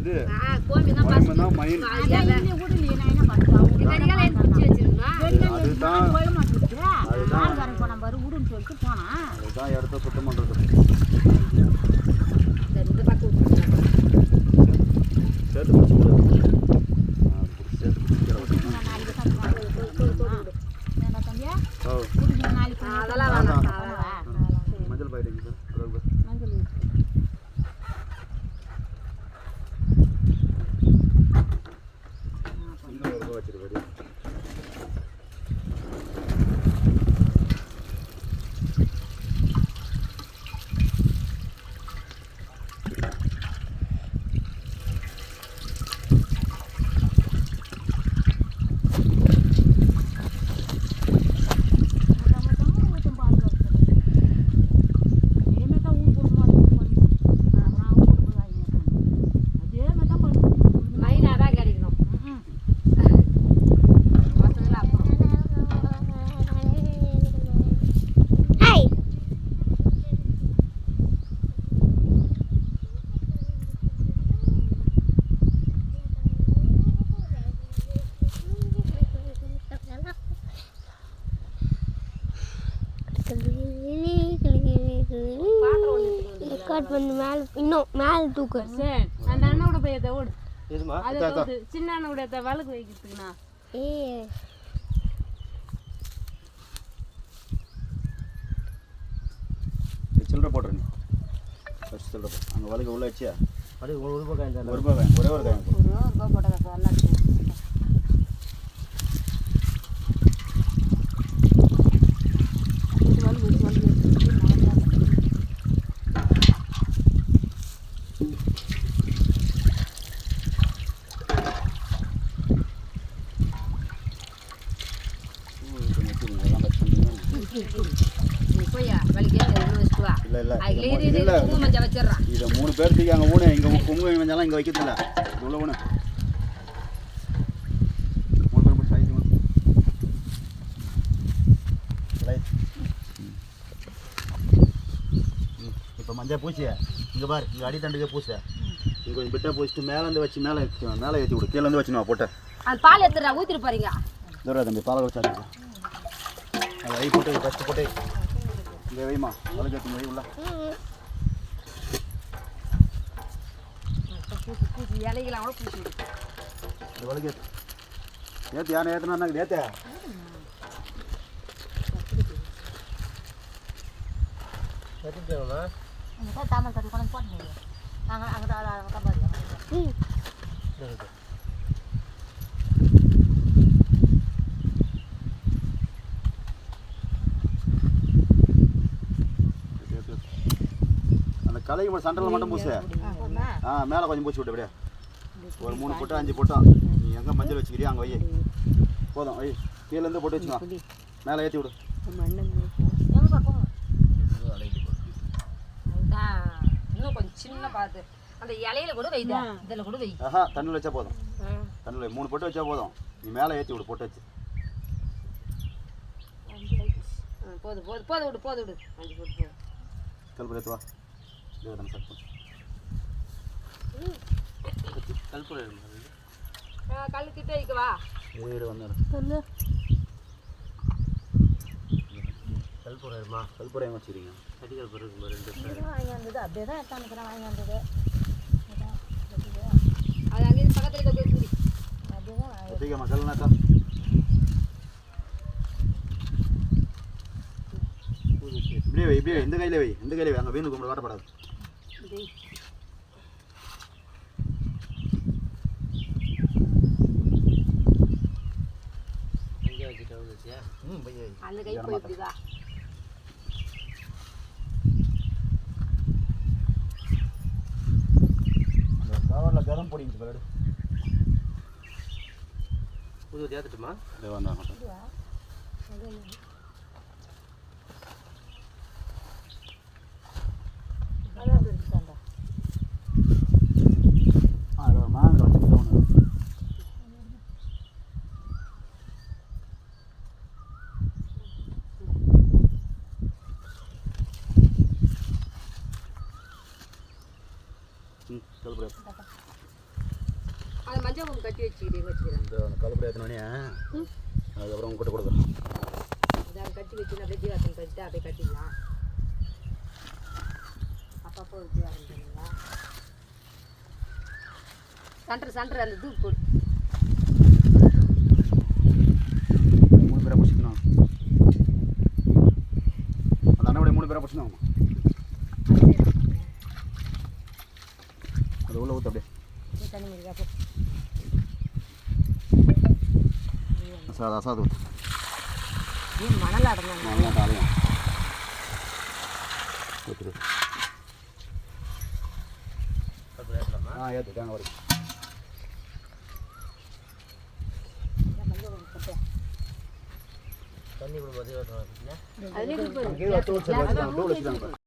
இது கோயம்புதான் மைன். அதுதான் இடத்த சுத்தம் பண்ணுறது. சேர்த்து பிடிச்சி மஞ்சள் பாயிட்டு வச்சிருக்காரு. இன்னும் மேல தூக்கு. அந்த அண்ணன் கூட போய் அதை ஓடு. அது சின்ன அண்ணன் கூட அதை வழக்கு வைக்கிறதுக்குண்ணா. சில்லறை போட்டுருங்க. ஃபர்ஸ்ட் சில்லறை போட்டு அங்கே வழுக்க உள்ள வச்சியா அப்படியே ஒரு ரூபாய் காயின். ஒரு ரூபாய் காயின், ஒரே ஒரு காயின். ரூபாய் போட்டதா நல்லா இதை 3 பேர்த்துக்கு அங்கே ஊனு இங்கே குங்குமம் மஞ்சள்லாம் இங்கே வைக்கிறதில்ல. உள்ள ஊனு 3 பேர் பிடிச்சி ஆகிக்கணும். இப்போ மஞ்சள் பூசிய இங்கே பாரு, இங்கே அடித்தண்டுக்கே பூச இங்கே கொஞ்சம் பிட்டா பூசிட்டு மேலேருந்து வச்சு மேலே ஏற்றி விடு. கீழேருந்து வச்சு நான் போட்டேன். அது பால் எடுத்துடா ஊற்றிட்டு போறீங்க. தூரம் தம்பி பாலை வச்சாங்க. அது வை போட்டு ஃபஸ்ட்டு போட்டு இங்கே வைமா வழுக்கு ஏற்றி வை உள்ள. இலைகளாம் கூட பூசி இது வழுக்கு ஏற்று யானை ஏற்றினா ஏற்ற தாமல் கட்டி கொண்டு போட்டு நாங்கள் அங்கே கலைக்கு சண்டலில் மட்டும் பூசு. மேலே கொஞ்சம் பூச்சி விட்டு அப்படியே ஒரு 3 போட்டோ 5 போட்டோ. நீ எங்கே மஞ்சள் வச்சுக்கிறியா அங்கே வை. போதும் வை. கீழேருந்து போட்டு வச்சுக்கோ. மேலே ஏற்றி விடு. இன்னும் கொஞ்சம் சின்ன பார்த்து அந்த இலையில கூட வை. இதில் கூட வை. தண்ணியில் வச்சா போதும். தண்ணியில் 3 போட்டு வச்சா போதும். நீ மேலே ஏற்றி விடு. போட்டு வச்சு போதும் போதும் போதும் விடு. போதும் விடு. 5 போட்டு கல்பு ஏற்றுவா. கல் கிட்ட வைக்கவா. சொல்லு கல்புரைமா கல்புரையம் வச்சுக்கிறீங்க. கட்டி கல்புரை வாங்கி வந்தது அப்படியே தான் எடுத்தாந்துக்கிறேன். வாங்கி வந்தது அது அங்கேருந்து பக்கத்தில் போய் அப்படியே மக்கள்னாக்கா இப்படியே வை. இப்படியே இந்த கையில் வை. இந்த கையில் வை. அங்கே வீணு கும்பிட காட்டப்படாது. அந்த கை போய் இப்படிதா. அந்த கவரில் கதம் போடிங்க பிறகு புது ஏற்றுட்டுமா வந்தாங்க. அதில் மாங்காய் வச்சுக்கிட்டோம். அதை மஞ்சள் குங்குமம் கட்டி வச்சுக்கிறேன் இந்த கலப்படம் ஏற்றினோடனே அதுக்கப்புறம் உங்ககிட்ட கொடுக்குறேன். அதை கட்டி வச்சு அப்படியே தீவாசம் கட்டிட்டு அப்படியே கட்டிடலாம். அப்பப்போ தீவாசம் பண்ணிடலாம். சென்டர் அந்த தூக்கு போடு. 3 பேரை பிடிச்சிக்கணும். அந்த அண்ணனுடைய 3 பேரை பிடிச்சிக்கணும். அது உள்ள ஊற்று அப்படியே. தண்ணி முடியா போ. அசாது ஊற்று. மணல் அடங்கணும். நல்லா தாளையும் ஊற்றிடு. ஏற்று தேங்காய் வரைக்கும். அதுலேயே கீழே தூள் வச்சுட்டாங்க.